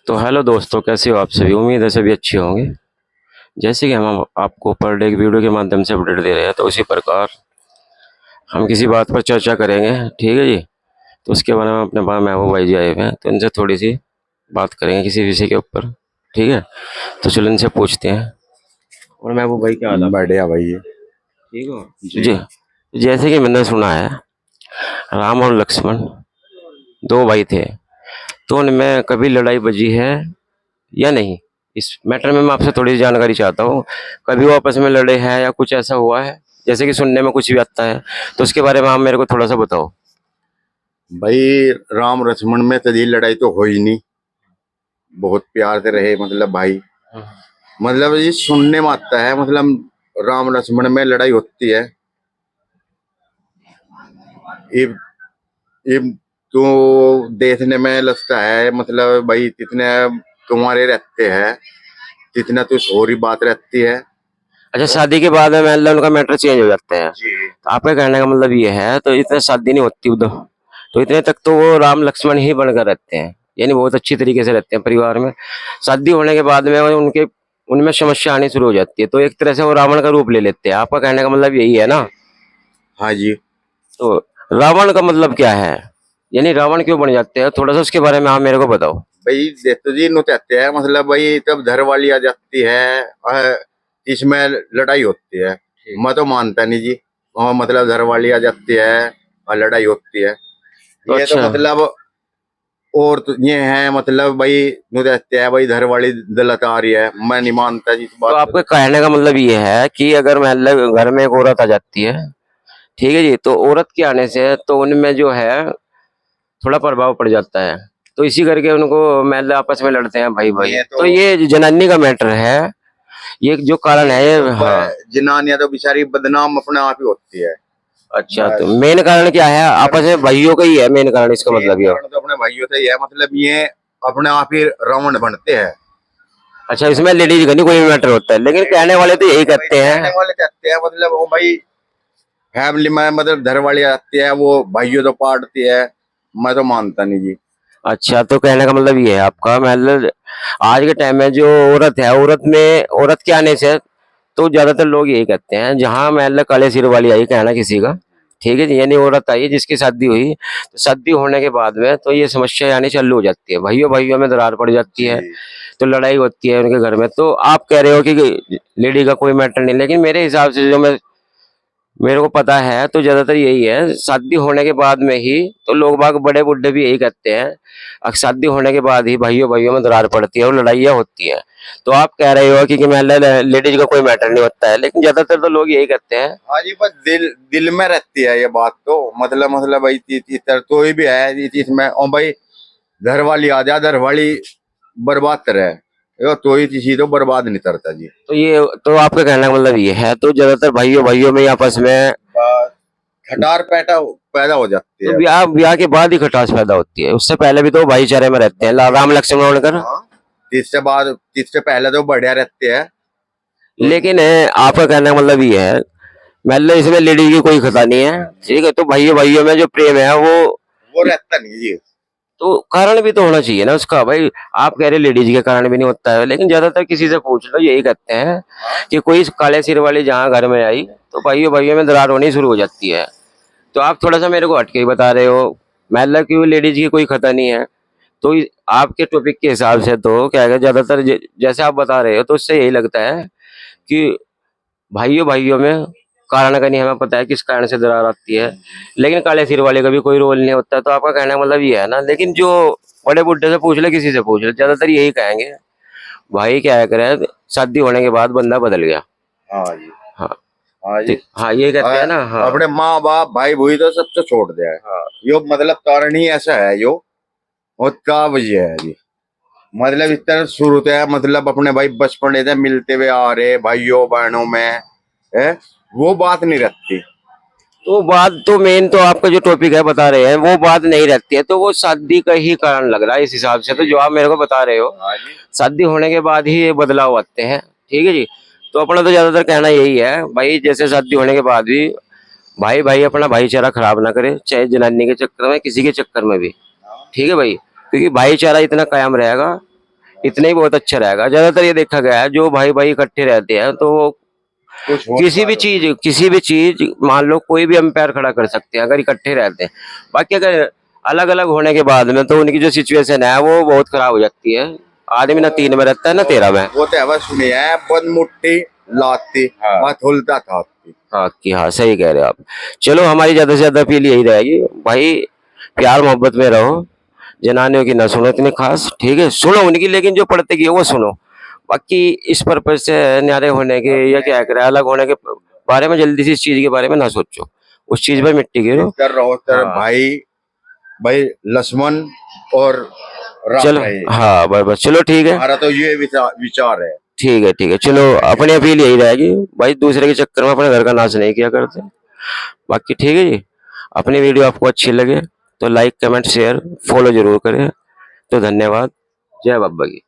तो हेलो दोस्तों, कैसे हो आप सभी। उम्मीद है सभी अच्छे होंगे। जैसे कि हम आपको पर डे एक वीडियो के माध्यम से अपडेट दे रहे हैं, तो उसी प्रकार हम किसी बात पर चर्चा करेंगे। ठीक है जी। तो उसके बारे में अपने पास महबूब भाई जी आए हुए हैं, तो इनसे थोड़ी सी बात करेंगे किसी विषय के ऊपर। ठीक है, तो चलो इनसे पूछते हैं। और महबूब भाई, क्या हाल है आपके? बढ़िया भाई। ठीक हो जी। जी। जैसे कि मैंने सुना है, राम और लक्ष्मण दो भाई थे, तो उनमें कभी लड़ाई बजी है या नहीं? इस मैटर में मैं आपसे थोड़ी सी जानकारी चाहता हूँ। कभी वो आपस में लड़े हैं या कुछ ऐसा हुआ है? जैसे कि सुनने में कुछ भी आता है, तो उसके बारे में आप मेरे को थोड़ा सा बताओ। भाई राम लक्ष्मण में तो ये लड़ाई तो हो ही नहीं। बहुत प्यार से रहे, मतलब भाई। मतलब ये सुनने में आता है, मतलब राम लक्ष्मण में लड़ाई होती है। ये ये तो देखने में लगता है, मतलब भाई जितने तुम्हारे रहते हैं जितना तो सोरी बात रहती है। अच्छा, शादी के बाद में मतलब उनका मैटर चेंज हो जाता है। जी। तो आपके कहने का मतलब ये है, तो इतने शादी नहीं होती उधर, तो इतने तक तो वो राम लक्ष्मण ही बनकर रहते हैं, यानी बहुत अच्छी तरीके से रहते हैं परिवार में। शादी होने के बाद में वो उनके उनमें समस्या आनी शुरू हो जाती है, तो एक तरह से वो रावण का रूप ले लेते हैं। आपका कहने का मतलब यही है ना? हाँ जी। तो रावण का मतलब क्या है, यानी रावण क्यों बन जाते हैं? थोड़ा सा उसके बारे में आप मेरे को बताओ। भाई देखो जी, नो कहते हैं, मतलब भाई तब घर वाली आ जाती है। इसमें लड़ाई होती है। मैं तो मानता नहीं जी। मतलब घर वाली आ जाती है और लड़ाई होती है। तो ये तो अच्छा, मतलब, और तो ये है मतलब भाई, नो कहते हैं भाई घर वाली गलत आ रही है। मैं नहीं मानता जी इस तो बात को। आपके कहने का मतलब ये है कि अगर मतलब घर में एक औरत आ जाती है, ठीक है जी, तो औरत के आने से तो उनमें जो है थोड़ा प्रभाव पड़ जाता है, तो इसी करके उनको मतलब आपस में लड़ते हैं भाई भाई। ये तो तो ये जनानी का मैटर है, ये जो कारण है ये। तो हाँ। जनानियां तो बेचारी बदनाम अपने आप ही होती है। अच्छा, तो बस। मेन कारण क्या है? आपस में भाइयों का ही है मेन कारण, इसका मेन मतलब ये। कारण तो अपने भाइयों से ही है, मतलब ये अपने आप ही रावण बनते हैं। अच्छा, इसमें लेडीज का नहीं कोई मैटर होता है, लेकिन कहने वाले तो यही कहते कहने हैं। वाले कहते हैं, मतलब वो भाई फैमिली में, मतलब घर वाली आती है वो भाइयों तो पाटती है। मैं तो मानता नहीं जी। अच्छा, तो कहने का मतलब ये है आपका, मतलब आज के टाइम में जो औरत है, औरत के आने से तो ज्यादातर लोग यही कहते हैं, जहां मतलब काले सिर वाली आई, कहना किसी का, ठीक है जी, यानी औरत आई जिसकी शादी हुई, तो शादी होने के बाद में तो ये समस्या यानी चालू हो जाती है, भाइयों भाइयों में दरार पड़ जाती जी। है, तो लड़ाई होती है उनके घर में। तो आप कह रहे हो कि लेडी का कोई मैटर नहीं, लेकिन मेरे हिसाब से जो मैं मेरे को पता है, तो ज्यादातर यही है, शादी होने के बाद में ही तो लोग बाग बड़े बुढ़े भी यही कहते हैं, शादी होने के बाद ही भाइयों भाइयों में दरार पड़ती है और लड़ाइयाँ होती है। तो आप कह रहे हो कि मैं लेडीज का कोई मैटर नहीं होता है, लेकिन ज्यादातर तो लोग यही कहते हैं। हाँ जी, बस दिल दिल में रहती है ये बात तो, मतलब भाई इस तरह तो ही भी है इसमें। और भाई घर वाली आ जा, घर वाली बर्बाद करे, यो तो ही चीज तो बर्बाद नहीं करता जी। तो ये तो आपका कहने का मतलब ये है, तो ज्यादातर भाइयों भाइयों में ही आपस में बस खटार पैदा पैदा हो जाती तो है। ब्याह ब्याह के बाद ही खटास पैदा होती है, उससे पहले भी तो भाईचारे में रहते हैं राम लक्ष्मण होकर। हाँ। तीसरे बाद, तीसरे पहले तो बढ़िया रहते हैं। तो लेकिन आपका कहने का मतलब ये है, मतलब इसमें लेडीज की कोई खता नहीं है, ठीक है, तो भाइयों भाइयों में जो प्रेम है वो रहता नहीं जी। तो कारण भी तो होना चाहिए ना उसका भाई। आप कह रहे लेडीज के कारण भी नहीं होता है, लेकिन ज्यादातर किसी से पूछ लो यही कहते हैं हाँ। कि कोई काले सिर वाली जहाँ घर में आई, तो भाइयों भाइयों में दरार होनी शुरू हो जाती है। तो आप थोड़ा सा मेरे को हटके ही बता रहे हो, मतलब कि वो लेडीज की कोई खता नहीं है। तो आपके टॉपिक के हिसाब से तो क्या है, ज्यादातर जैसे आप बता रहे हो, तो उससे यही लगता है कि भाइयों भाइयों में कारण का नहीं हमें पता है किस कारण से दरार आती है, लेकिन काले सिर वाले का भी कोई रोल नहीं होता। तो आपका कहने का मतलब ये है ना, लेकिन जो बड़े बुड्ढे से पूछ ले, किसी से पूछ ले, ज्यादातर यही कहेंगे भाई क्या करे, शादी होने के बाद बंदा बदल गया। हाँ जी। हाँ। हाँ जी। हाँ, ये कहते हैं ना। हाँ। अपने माँ बाप भाई भूई तो सब तो छोड़ दिया है। हाँ। यो मतलब कारण ही ऐसा है यो। और क्या वजह है जी। मतलब इस तरह शुरू से है, मतलब अपने भाई बचपन से मिलते हुए आ रहे भाइयों बहनों में है, वो बात नहीं रखती। तो बात तो मेन तो आपका जो टॉपिक है बता रहे हैं, वो बात नहीं रहती है, तो वो शादी का ही कारण लग रहा है इस हिसाब से, तो जो आप मेरे को बता रहे हो, हाँ जी। शादी होने के बाद ही ये बदलाव आते हैं। ठीक है जी। तो अपना तो ज्यादातर कहना यही है भाई, जैसे शादी होने के बाद भी भाई भाई अपना भाईचारा खराब ना करे, चाहे जनानी के चक्कर में, किसी के चक्कर में भी। ठीक है भाई, क्योंकि भाईचारा इतना कायम रहेगा इतना ही बहुत अच्छा रहेगा। ज्यादातर ये देखा गया है जो भाई भाई इकट्ठे रहते हैं तो वो कुछ हो किसी भी चीज मान लो कोई भी अंपायर खड़ा कर सकते हैं अगर इकट्ठे रहते हैं। बाकी अगर अलग अलग होने के बाद में तो उनकी जो सिचुएशन है वो बहुत खराब हो जाती है। आदमी ना 3 में रहता है ना 13 में। वो तो है सुनी है, बन मुट्ठी लाती हाँ। मत हुलता था। हाँ कि हाँ सही कह रहे हो आप। चलो हमारी ज्यादा से ज्यादा अपील यही रहेगी भाई, प्यार मोहब्बत में रहो, जनानियों की ना सुनो इतनी खास, ठीक है, सुनो उनकी लेकिन जो पढ़ते की है वो सुनो। बाकी इस पर्पज से न्यारे होने के या क्या करे अलग होने के बारे में जल्दी से इस चीज के बारे में ना सोचो, उस चीज पर मिट्टी गिरो। कर रहो तर हाँ। भाई भाई लक्ष्मण और राम चलो रहे। हाँ बस बस चलो ठीक है। हमारा तो ये विचार है। ठीक है चलो अपनी अपील यही रहेगी भाई, दूसरे के चक्कर में अपने घर का नाश नहीं किया करते। बाकी ठीक है जी, अपनी वीडियो आपको अच्छी लगे तो लाइक कमेंट शेयर फॉलो जरूर करें। तो धन्यवाद। जय बाबा की।